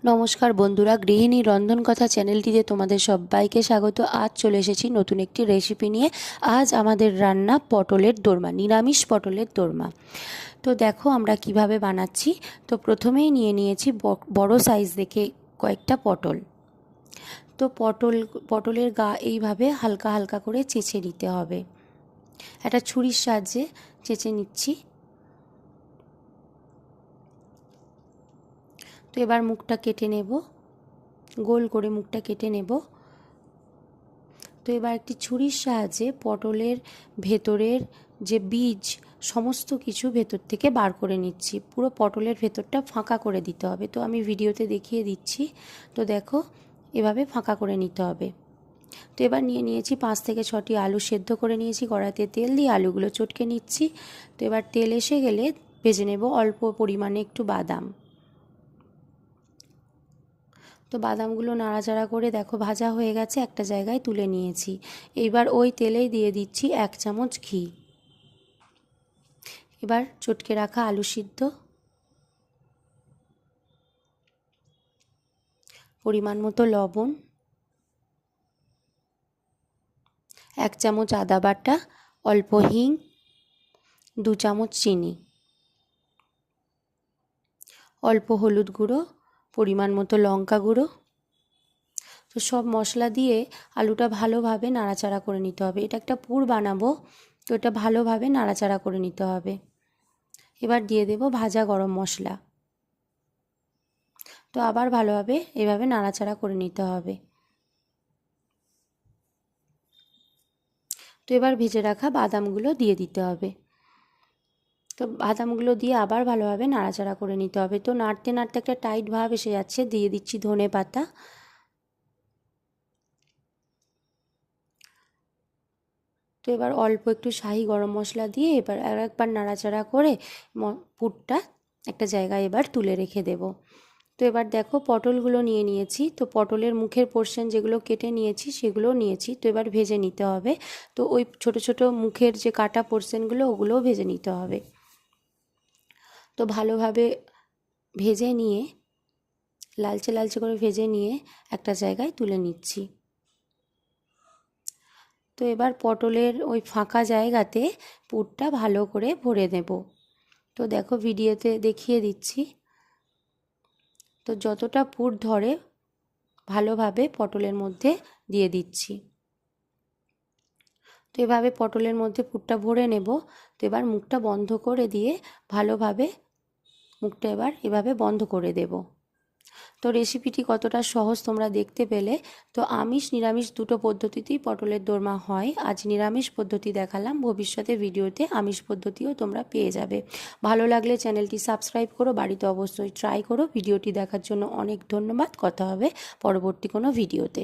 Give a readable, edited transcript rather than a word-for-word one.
নমস্কার বন্ধুরা, গৃহিণী রন্ধনকথা চ্যানেলটিতে তোমাদের সবাইকে স্বাগত। আজ চলে এসেছি নতুন একটি রেসিপি নিয়ে। আজ আমাদের রান্না পটলের দোরমা, নিরামিষ পটলের দোরমা। তো দেখো আমরা কিভাবে বানাচ্ছি। তো প্রথমেই নিয়ে নিয়েছি বড় সাইজ দেখে কয়েকটা পটল। তো পটলের গা এইভাবে হালকা হালকা করে চেঁচে নিতে হবে। একটা ছুরির সাহায্যে চেঁচে নিচ্ছি। তো এবার মুখটা কেটে নেব, গোল করে মুখটা কেটে নেব। তো এবার একটি ছুরির সাহায্যে পটলের ভেতরের যে বীজ সমস্ত কিছু ভেতর থেকে বার করে নিচ্ছি। পুরো পটলের ভেতরটা ফাঁকা করে দিতে হবে। তো আমি ভিডিওতে দেখিয়ে দিচ্ছি। তো দেখো এভাবে ফাঁকা করে নিতে হবে। তো এবার নিয়ে নিয়েছি 5 থেকে 6টি আলু সেদ্ধ করে নিয়েছি। কড়াইতে তেল দিয়ে আলুগুলো চটকে নিচ্ছি। তো এবার তেল এসে গেলে ভেজে নেব অল্প পরিমাণে একটু বাদাম। তো বাদামগুলো নাড়াচাড়া করে দেখো ভাজা হয়ে গেছে, একটা জায়গায় তুলে নিয়েছি। এইবার ওই তেলেই দিয়ে দিচ্ছি 1 চামচ ঘি। এবার চটকে রাখা আলু সিদ্ধ, পরিমাণ মতো লবণ, 1 চামচ আদা বাটা, অল্প হিং, 2 চামচ চিনি, অল্প হলুদ গুঁড়ো, পরিমাণ মতো লঙ্কা গুঁড়ো। তো সব মশলা দিয়ে আলুটা ভালোভাবে নাড়াচাড়া করে নিতে হবে। এটা একটা পুর বানাবো, তো এটা ভালোভাবে নাড়াচাড়া করে নিতে হবে। এবার দিয়ে দেব ভাজা গরম মশলা। তো আবার ভালোভাবে এভাবে নাড়াচাড়া করে নিতে হবে। তো এবার ভেজে রাখা বাদামগুলো দিয়ে দিতে হবে। তো বাদামগুলো দিয়ে আবার ভালোভাবে নাড়াচাড়া করে নিতে হবে। তো নাড়তে নাড়তে একটা টাইট ভাব এসে যাচ্ছে, দিয়ে দিচ্ছি ধনে পাতা। তো এবার অল্প একটু শাহি গরম মশলা দিয়ে এবার আর একবার নাড়াচাড়া করে পুরটা একটা জায়গায় এবার তুলে রেখে দেব। তো এবার দেখো পটলগুলো নিয়ে নিয়েছি। তো পটলের মুখের পোর্শন যেগুলো কেটে নিয়েছি সেগুলো নিয়েছি। তো এবার ভেজে নিতে হবে। তো ওই ছোট ছোট মুখের যে কাটা পোর্শনগুলো ওগুলোও ভেজে নিতে হবে। তো ভালোভাবে ভেজে নিয়ে লালচে লালচে করে ভেজে নিয়ে একটা জায়গায় তুলে নিচ্ছি। তো এবার পটলের ওই ফাঁকা জায়গাতে পুরটা ভালো করে ভরে দেব। তো দেখো ভিডিওতে দেখিয়ে দিচ্ছি। তো যতটা পুর ধরে ভালোভাবে পটলের মধ্যে দিয়ে দিচ্ছি। তো এভাবে পটলের মধ্যে পুরটা ভরে নেব। তো এবার মুখটা বন্ধ করে দিয়ে ভালোভাবে মুখটা এবার এভাবে বন্ধ করে দেব। তো রেসিপিটি কতটা সহজ তোমরা দেখতে পেলে। তো আমিষ নিরামিষ দুটো পদ্ধতিতেই পটলের দোরমা হয়। আজ নিরামিষ পদ্ধতি দেখালাম, ভবিষ্যতে ভিডিওতে আমিষ পদ্ধতিও তোমরা পেয়ে যাবে। ভালো লাগলে চ্যানেলটি সাবস্ক্রাইব করো, বাড়িতে অবশ্যই ট্রাই করো। ভিডিওটি দেখার জন্য অনেক ধন্যবাদ। কথা হবে পরবর্তী কোনো ভিডিওতে।